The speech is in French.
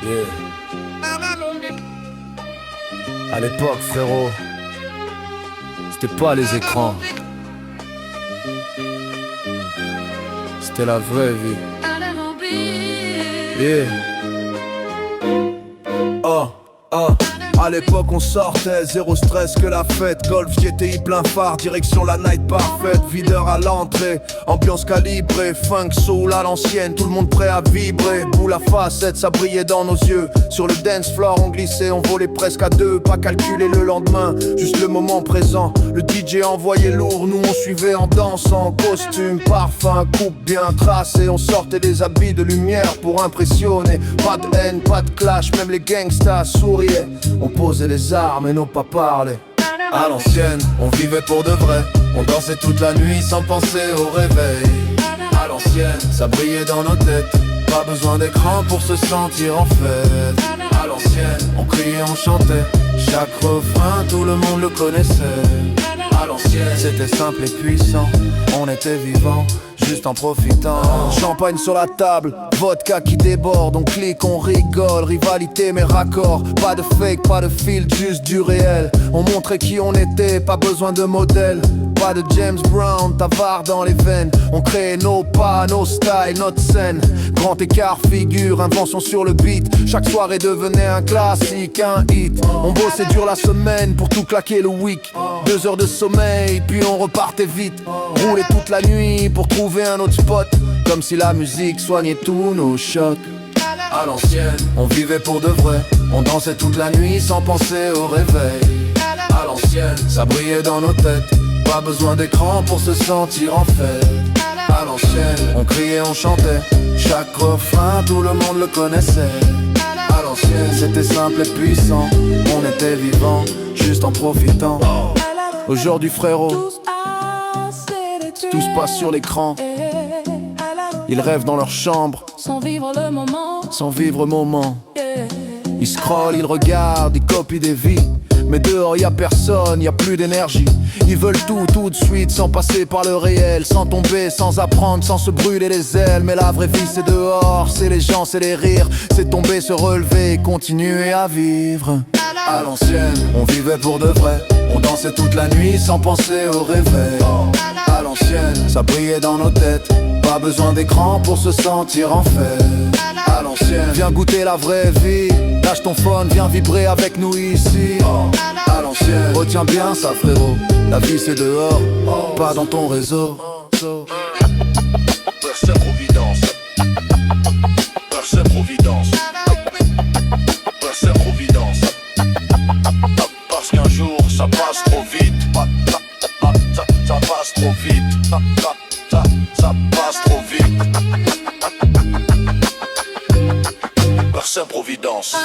Yeah. À l'époque, frérot, c'était pas les écrans, c'était la vraie vie. Yeah. Oh, oh. À l'époque on sortait, zéro stress que la fête. Golf, GTI plein phare, direction la night parfaite. Videur à l'entrée, ambiance calibrée. Funk, soul à l'ancienne, tout le monde prêt à vibrer. Boule à facette, ça brillait dans nos yeux. Sur le dance floor on glissait, on volait presque à deux. Pas calculer le lendemain, juste le moment présent. Le DJ envoyait lourd, nous on suivait en dansant. Costume, parfum, coupe bien tracée. On sortait des habits de lumière pour impressionner. Pas de haine, pas de clash, même les gangsters souriaient. On posait les armes et non pas parler. À l'ancienne, on vivait pour de vrai. On dansait toute la nuit sans penser au réveil. À l'ancienne, ça brillait dans nos têtes. Pas besoin d'écran pour se sentir en fête. À l'ancienne, on criait, on chantait. Chaque refrain, tout le monde le connaissait. À l'ancienne, c'était simple et puissant. On était vivants, juste en profitant. Champagne sur la table, vodka qui déborde. On clique, on rigole, rivalité mais raccord. Pas de fake, pas de filtre, juste du réel. On montrait qui on était, pas besoin de modèle. Pas de James Brown, Tavard dans les veines. On créait nos pas, nos styles, notre scène. Grand écart, figure, invention sur le beat. Chaque soirée devenait un classique, un hit. On bossait dur la semaine pour tout claquer le week. 2 heures de sommeil, puis on repartait vite. Roulait toute la nuit pour trouver un autre spot. Comme si la musique soignait tous nos chocs. À l'ancienne, on vivait pour de vrai. On dansait toute la nuit sans penser au réveil. À l'ancienne, ça brillait dans nos têtes. Pas besoin d'écran pour se sentir en fête. À l'ancienne, on criait, on chantait. Chaque refrain, tout le monde le connaissait. À l'ancienne, c'était simple et puissant. On était vivants, juste en profitant. Aujourd'hui frérot, tout se passe sur l'écran. Ils rêvent dans leur chambre, sans vivre le moment, sans vivre le moment. Ils scrollent, ils regardent, ils copient des vies. Mais dehors y'a personne, y'a plus d'énergie. Ils veulent tout de suite, sans passer par le réel. Sans tomber, sans apprendre, sans se brûler les ailes. Mais la vraie vie c'est dehors, c'est les gens, c'est les rires. C'est tomber, se relever, continuer à vivre. À l'ancienne, on vivait pour de vrai. On dansait toute la nuit sans penser au réveil. À l'ancienne, ça brillait dans nos têtes. Pas besoin d'écran pour se sentir en fête. À l'ancienne, viens goûter la vraie vie. Lâche ton phone, viens vibrer avec nous ici. À l'ancienne, retiens bien ça frérot. La vie c'est dehors, pas dans ton réseau. Providence. Providence. Providence. Parce qu'un jour ça passe trop vite. Ça passe trop vite. Ça passe trop vite. Providence.